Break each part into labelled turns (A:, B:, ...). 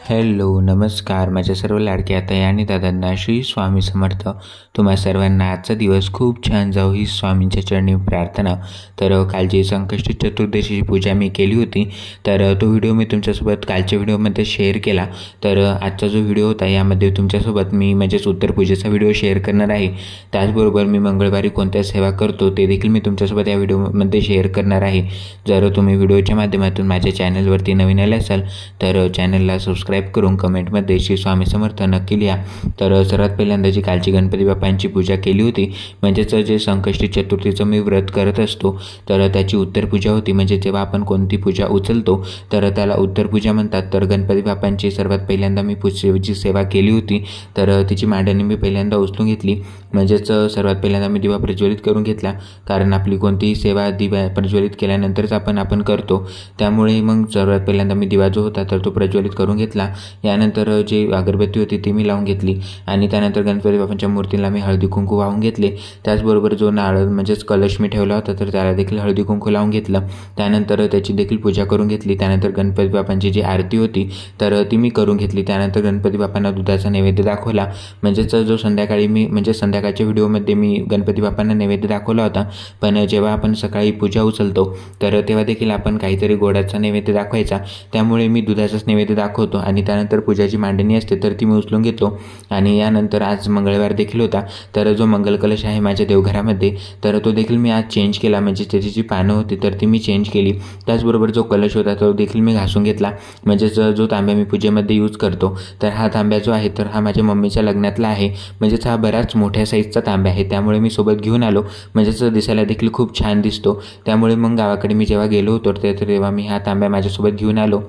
A: Hello नमस्कार माझ्या सर्व लाडक्या ताई आणि दादांना श्री स्वामी समर्थ। तुम्हा सर्वांना आजचा दिवस खूप छान जाऊ ही स्वामींच्या चरणी प्रार्थना। तर कालची संकष्टी चतुर्दशीची पूजा मी केली होती, तर तो व्हिडिओ मी तुमच्यासोबत कालच्या व्हिडिओमध्ये शेअर केला। तर आजचा जो व्हिडिओ होता यामध्ये तुमच्यासोबत मी म्हणजेच उत्तर पूजेचा व्हिडिओ शेअर करणार आहे। त्याचबरोबर मी मंगळवारी कोणत्या सेवा करतो ते देखील मी तुमच्यासोबत या व्हिडिओमध्ये शेअर करणार आहे। जर तुम्ही व्हिडिओच्या माध्यमातून माझ्या चॅनलवरती नवीन आले असाल तर चॅनलला सबस्क्राईब करून कमेंटमध्ये श्री स्वामी समर्थ नक्की लिहा। तर सर्वात पहिल्यांदा जी कालची गणपती बाप्पांची पूजा केली होती, म्हणजेच जे संकष्टी चतुर्थीचं मी व्रत करत असतो तर त्याची उत्तर पूजा होती। म्हणजे जेव्हा आपण कोणती पूजा उचलतो तर त्याला उत्तर पूजा म्हणतात। तर गणपती बाप्पांची सर्वात पहिल्यांदा मी पूजेची सेवा केली होती, तर तिची मांडणी मी पहिल्यांदा उचलून घेतली। म्हणजेच सर्वात पहिल्यांदा मी दिवा प्रज्वलित करून घेतला, कारण आपली कोणतीही सेवा दिवा प्रज्वलित केल्यानंतरच आपण करतो, त्यामुळे मग सर्वात पहिल्यांदा मी दिवा जो होता तर तो प्रज्वलित करून घेतला। यानंतर जी अगरबत्ती होती ती मी लावून घेतली आणि त्यानंतर गणपती बाप्पांच्या मूर्तीला मी हळदी कुंकू वाहून घेतले। त्याचबरोबर जो नारळ म्हणजेच कलश मी ठेवला होता तर त्याला देखील हळदी कुंकू लावून घेतलं। त्यानंतर त्याची देखील पूजा करून घेतली। त्यानंतर गणपती बाप्पांची जी आरती होती तर ती मी करून घेतली। त्यानंतर गणपती बाप्पांना दुधाचा नैवेद्य दाखवला। म्हणजेच जो संध्याकाळी मी संध्याकाळच्या व्हिडिओमध्ये मी गणपती बाप्पांना नैवेद्य दाखवला होता, पण जेव्हा आपण सकाळी पूजा उचलतो तर तेव्हा देखील आपण काहीतरी गोडाचा नैवेद्य दाखवायचा, त्यामुळे मी दुधाचाच नैवेद्य दाखवतो। आणि त्यानंतर पूजाची मांडणी असते तर ती मी उचलून घेतो। आणि यानंतर आज मंगळवार देखील होता, तर जो मंगल कलश आहे माझ्या देवघरामध्ये तर तो देखील मी आज चेंज केला। म्हणजे त्याची जी पानं होती तर ती मी चेंज केली। त्याचबरोबर जो कलश होता तो देखील मी घासून घेतला। म्हणजेच जो तांब्या मी पूजेमध्ये यूज करतो तर हा तांब्या जो आहे तर हा माझ्या मम्मीच्या लग्नातला आहे। म्हणजेच हा बराच मोठ्या साईजचा तांब्या आहे, त्यामुळे मी सोबत घेऊन आलो। म्हणजेच दिसायला देखील खूप छान दिसतो, त्यामुळे मग गावाकडे मी जेव्हा गेलो होतो तेव्हा मी हा तांब्या माझ्यासोबत घेऊन आलो।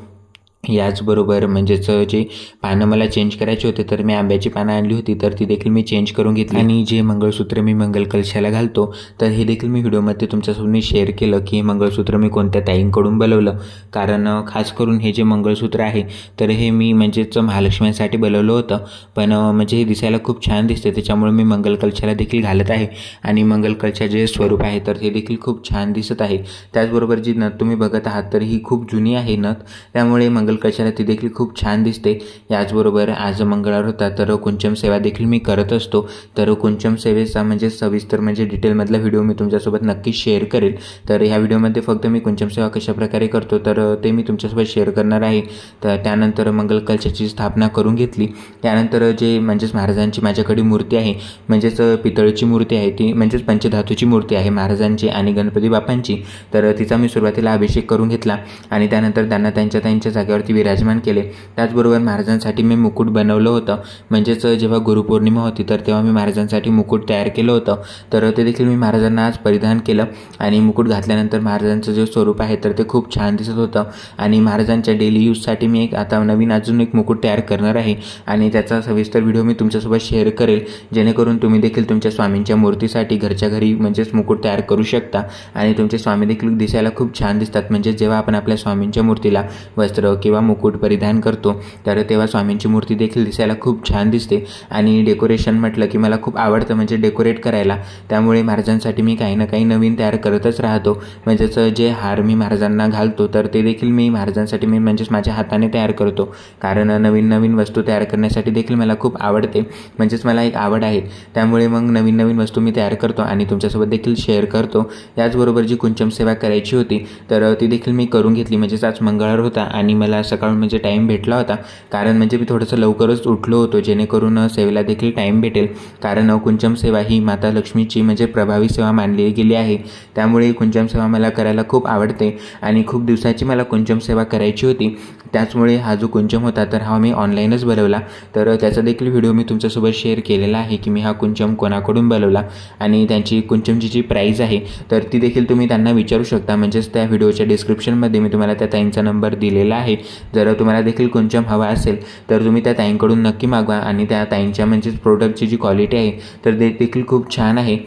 A: याचबरोबर म्हणजेच जे पानं मला चेंज करायचे होते तर मी आंब्याची पानं आणली होती तर ती देखील मी चेंज करून घेतली। आणि जे मंगळसूत्र मी मंगल कलशाला घालतो तर हे देखील मी व्हिडिओमध्ये तुमच्यासोबत मी शेअर केलं की हे मंगळसूत्र मी कोणत्या ताईंकडून बनवलं, कारण खास करून हे जे मंगळसूत्र आहे तर हे मी म्हणजेच महालक्ष्मीसाठी बनवलं होतं, पण म्हणजे हे दिसायला खूप छान दिसते, त्याच्यामुळे मी मंगल कलशाला देखील घालत आहे। आणि मंगल कलशाचे जे स्वरूप आहे तर हे देखील खूप छान दिसत आहे। त्याचबरोबर जी नथ तुम्ही बघत आहात तर ही खूप जुनी आहे नथ, त्यामुळे मंगल कलशाला ती देखील खूप छान दिसते। याचबरोबर आज मंगळवार होता तर कुंचम सेवा देखील मी करत असतो, तर कुंचम सेवेचा म्हणजे सविस्तर म्हणजे डिटेलमधला व्हिडिओ मी तुमच्यासोबत नक्की शेअर करेल। तर ह्या व्हिडिओमध्ये फक्त मी कुंचम सेवा कशाप्रकारे करतो तर ते मी तुमच्यासोबत शेअर करणार आहे। तर त्यानंतर मंगल कलशाची स्थापना करून घेतली। त्यानंतर जे म्हणजेच महाराजांची माझ्याकडे मूर्ती आहे, म्हणजेच पितळची मूर्ती आहे, ती म्हणजेच पंचधातूची मूर्ती आहे महाराजांची आणि गणपती बाप्पांची, तर तिचा मी सुरुवातीला अभिषेक करून घेतला आणि त्यानंतर त्यांना त्यांच्या जागेवरती विराजमान केले। त्याचबरोबर महाराजांसाठी मी मुकुट बनवलं होतं, म्हणजेच जेव्हा गुरुपौर्णिमा होती तर तेव्हा मी महाराजांसाठी मुकुट तयार केलं होतं, तर ते देखील मी महाराजांना आज परिधान केलं। आणि मुकुट घातल्यानंतर महाराजांचं जे स्वरूप आहे तर ते खूप छान दिसत होतं। आणि महाराजांच्या डेली यूजसाठी मी आता नवीन अजून एक मुकुट तयार करणार आहे आणि त्याचा सविस्तर व्हिडिओ मी तुमच्यासोबत शेअर करेल, जेणेकरून तुम्ही देखील तुमच्या स्वामींच्या मूर्तीसाठी घरच्या घरी म्हणजेच मुकुट तयार करू शकता आणि तुमचे स्वामी देखील दिसायला खूप छान दिसतात। म्हणजे जेव्हा आपण आपल्या स्वामींच्या मूर्तीला वस्त्र किंवा मुकुट परिधान करतो तर तेव्हा स्वामींची मूर्ती देखील दिसायला खूप छान दिसते। आणि डेकोरेशन म्हटलं की मला खूप आवडतं म्हणजे डेकोरेट करायला, त्यामुळे महाराजांसाठी मी काही ना काही नवीन तयार करतच राहतो। म्हणजेच जे हार मी महाराजांना घालतो तर ते देखील मी महाराजांसाठी मी म्हणजेच माझ्या हाताने तयार करतो, कारण नवीन वस्तू तयार करण्यासाठी देखील मला खूप आवडते, म्हणजेच मला एक आवड आहे, त्यामुळे मग नवीन वस्तू मी तयार करतो आणि तुमच्यासोबत देखील शेअर करतो। याचबरोबर जी कुंचम सेवा करायची होती तर ती देखील मी करून घेतली। म्हणजेच आज मंगळवार होता आणि मला सकाळून म्हणजे टाईम भेटला होता, कारण म्हणजे मी थोडंसं लवकरच उठलो होतो, जेणेकरून सेवेला देखील टाईम भेटेल, कारण कुंचम सेवा ही माता लक्ष्मीची म्हणजे प्रभावी सेवा मानली गेली आहे, त्यामुळे कुंचम सेवा मला करायला खूप आवडते आणि खूप दिवसाची मला कुंचम सेवा करायची होती। त्याचमुळे हा जो कुंचम होता तर हा मी ऑनलाईनच बनवला, तर त्याचा देखील व्हिडिओ मी तुमच्यासोबत शेअर केलेला आहे की मी हा कुंचम कोणाकडून बनवला आणि त्यांची कुंचमची जी प्राईज आहे तर ती देखील तुम्ही त्यांना विचारू शकता। म्हणजेच त्या व्हिडिओच्या डिस्क्रिप्शनमध्ये मी तुम्हाला त्या ताईंचा नंबर दिलेला आहे। जर तुम्हाला देखील कुंचम हवा असेल तर तुम्ही त्या ताईंकडून नक्की मागवा आणि त्या ताईंच्या म्हणजेच प्रोडक्टची जी क्वालिटी आहे तर ते देखील खूप छान आहे।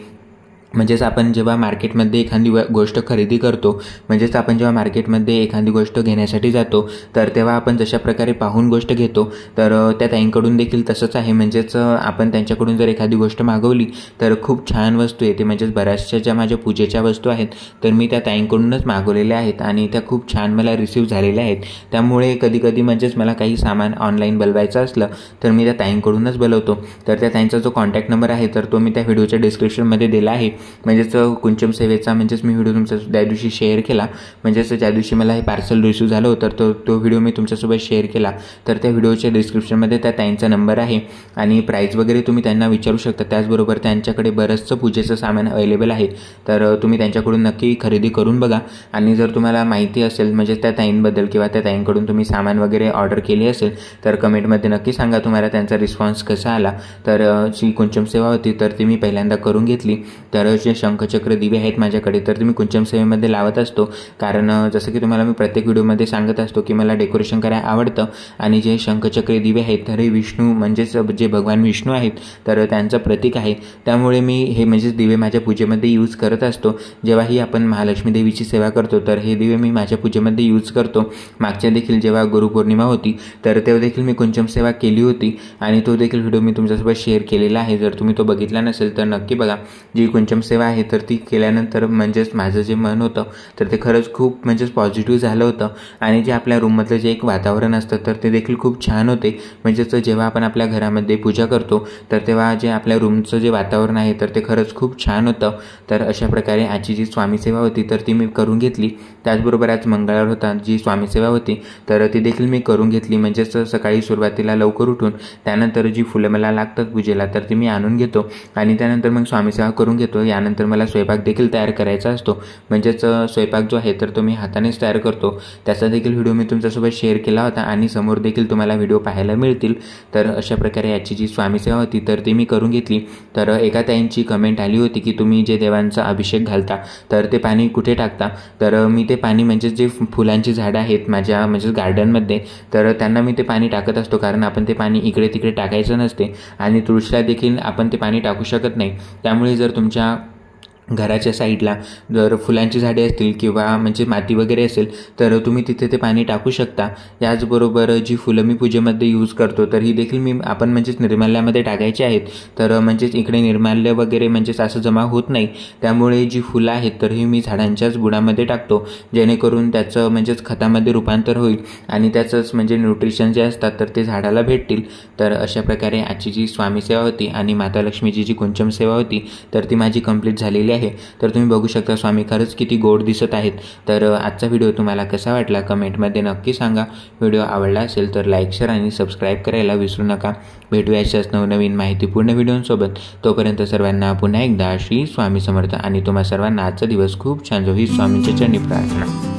A: म्हणजेच आपण जेव्हा मार्केटमध्ये एखादी गोष्ट खरेदी करतो, म्हणजेच आपण जेव्हा मार्केटमध्ये एखादी गोष्ट घेण्यासाठी जातो तर तेव्हा आपण जशा प्रकारे पाहून गोष्ट घेतो तर त्या ताईंकडून देखील तसंच आहे. म्हणजेच आपण त्यांच्याकडून जर एखादी गोष्ट मागवली तर खूप छान वस्तू येते. म्हणजेच बऱ्याचशा ज्या माझ्या पूजेच्या वस्तू आहेत तर मी त्या ताईंकडूनच मागवलेल्या आहेत आणि त्या खूप छान मला रिसीव झालेल्या आहेत. त्यामुळे कधीकधी म्हणजेच मला काही सामान ऑनलाईन बोलवायचं असलं तर मी त्या ताईंकडूनच बोलवतो. तर त्या ताईंचा जो कॉन्टॅक्ट नंबर आहे तर तो मी त्या व्हिडिओच्या डिस्क्रिप्शनमध्ये दिला आहे. म्हणजेच कुंचम सेवेचा म्हणजेच मी व्हिडिओ तुमच्या त्या दिवशी शेअर केला. म्हणजेच ज्या दिवशी मला हे पार्सल रिसीव झालं होतं तर तो व्हिडिओ मी तुमच्यासोबत शेअर केला. तर त्या व्हिडिओच्या डिस्क्रिप्शनमध्ये त्या ताईंचा नंबर आहे आणि प्राईस वगैरे तुम्ही त्यांना विचारू शकता. त्याचबरोबर त्यांच्याकडे बरंचसं पूजेचं सामान अवेलेबल आहे. तर तुम्ही त्यांच्याकडून नक्की खरेदी करून बघा. आणि जर तुम्हाला माहिती असेल म्हणजे त्या ताईंबद्दल किंवा त्या ताईंकडून तुम्ही सामान वगैरे ऑर्डर केली असेल तर कमेंटमध्ये नक्की सांगा तुम्हाला त्यांचा रिस्पॉन्स कसा आला. तर जी कुंचम सेवा होती तर ती मी पहिल्यांदा करून घेतली. तर जे शंखचक्र दिवे आहेत माझ्याकडे तर ते मी कुंचम सेवेमध्ये लावत असतो. कारण जसं की तुम्हाला मी प्रत्येक व्हिडिओमध्ये सांगत असतो की मला डेकोरेशन करायला आवडतं आणि जे शंखचक्र दिवे आहेत तर हे विष्णू म्हणजेच जे भगवान विष्णू आहेत तर त्यांचं प्रतीक आहे. त्यामुळे मी हे म्हणजेच दिवे माझ्या पूजेमध्ये यूज करत असतो. जेव्हाही आपण महालक्ष्मी देवीची सेवा करतो तर हे दिवे मी माझ्या पूजेमध्ये यूज करतो. मागच्या देखील जेव्हा गुरुपौर्णिमा होती तर तेव्हा देखील मी कुंचम सेवा केली होती आणि तो देखील व्हिडिओ मी तुमच्यासोबत शेअर केलेला आहे. जर तुम्ही तो बघितला नसेल तर नक्की बघा. जी कुंचम सेवा आहे तर ती केल्यानंतर म्हणजेच माझं जे मन होतं तर ते खरंच खूप म्हणजेच पॉझिटिव्ह झालं होतं. आणि जे आपल्या रूममधलं जे एक वातावरण असतं तर ते देखील खूप छान होते. म्हणजेच जेव्हा आपण आपल्या घरामध्ये पूजा करतो तर तेव्हा जे आपल्या रूमचं जे वातावरण आहे तर ते खरंच खूप छान होतं. तर अशा प्रकारे आजची जी स्वामी सेवा होती तर ती मी करून घेतली. त्याचबरोबर आज मंगळवार होता, जी स्वामी सेवा होती तर ती देखील मी करून घेतली. म्हणजेच सकाळी सुरुवातीला लवकर उठून त्यानंतर जी फुलं मला लागतात पूजेला तर ती मी आणून घेतो आणि त्यानंतर मग स्वामी सेवा करून घेतो. यानंतर मला स्वयंपाक देखील तयार करायचा असतो. म्हणजेच स्वयंपाक जो आहे तर तो मी हातानेच तयार करतो. त्याचा देखील व्हिडिओ मी तुमच्यासोबत शेअर केला होता आणि समोर देखील तुम्हाला व्हिडिओ पाहायला मिळतील. तर अशा प्रकारे याची जी स्वामी सेवा होती तर ती मी करून घेतली. तर एका ताईंची कमेंट आली होती की तुम्ही जे देवांचा अभिषेक घालता तर ते पाणी कुठे टाकता. तर मी ते पाणी म्हणजेच जे फुलांची झाडं आहेत माझ्या म्हणजेच गार्डनमध्ये तर त्यांना मी ते पाणी टाकत असतो. कारण आपण ते पाणी इकडे तिकडे टाकायचं नसते आणि तुळशीला देखील आपण ते पाणी टाकू शकत नाही. त्यामुळे जर तुमच्या घराच्या साईडला जर फुलांची झाडे असतील किंवा म्हणजे माती वगैरे असेल तर तुम्ही तिथे ते पाणी टाकू शकता. याचबरोबर जी फुलं मी पूजेमध्ये यूज करतो तर ही देखील आपण म्हणजेच निर्माल्यामध्ये टाकायची आहेत. तर म्हणजेच इकडे निर्माल्य वगैरे म्हणजेच असं जमा होत नाही. त्यामुळे जी फुलं आहेत तर ही मी झाडांच्याच बुडामध्ये टाकतो जेणेकरून त्याचं म्हणजेच खतामध्ये रूपांतर होईल आणि त्याचंच म्हणजे न्यूट्रिशन जे असतात तर ते झाडाला भेटतील. तर अशा प्रकारे आजची जी स्वामी सेवा होती आणि माता लक्ष्मीची जी कुंचम सेवा होती तर ती माझी कंप्लीट झालेली आहे. तर तुम्ही बघू शकता स्वामी खरंच किती गोड दिसत आहेत. तर आजचा व्हिडिओ तुम्हाला कसा वाटला कमेंटमध्ये नक्की सांगा. व्हिडिओ आवडला असेल तर लाईक, शेअर आणि सबस्क्राईब करायला विसरू नका. भेटूया अशाच नवनवीन माहितीपूर्ण व्हिडिओसोबत. तोपर्यंत सर्वांना पुन्हा एकदा श्री स्वामी समर्थ आणि तुम्हा सर्वांना आजचा दिवस खूप छान जाऊ ही स्वामींच्या चरणी प्रार्थना.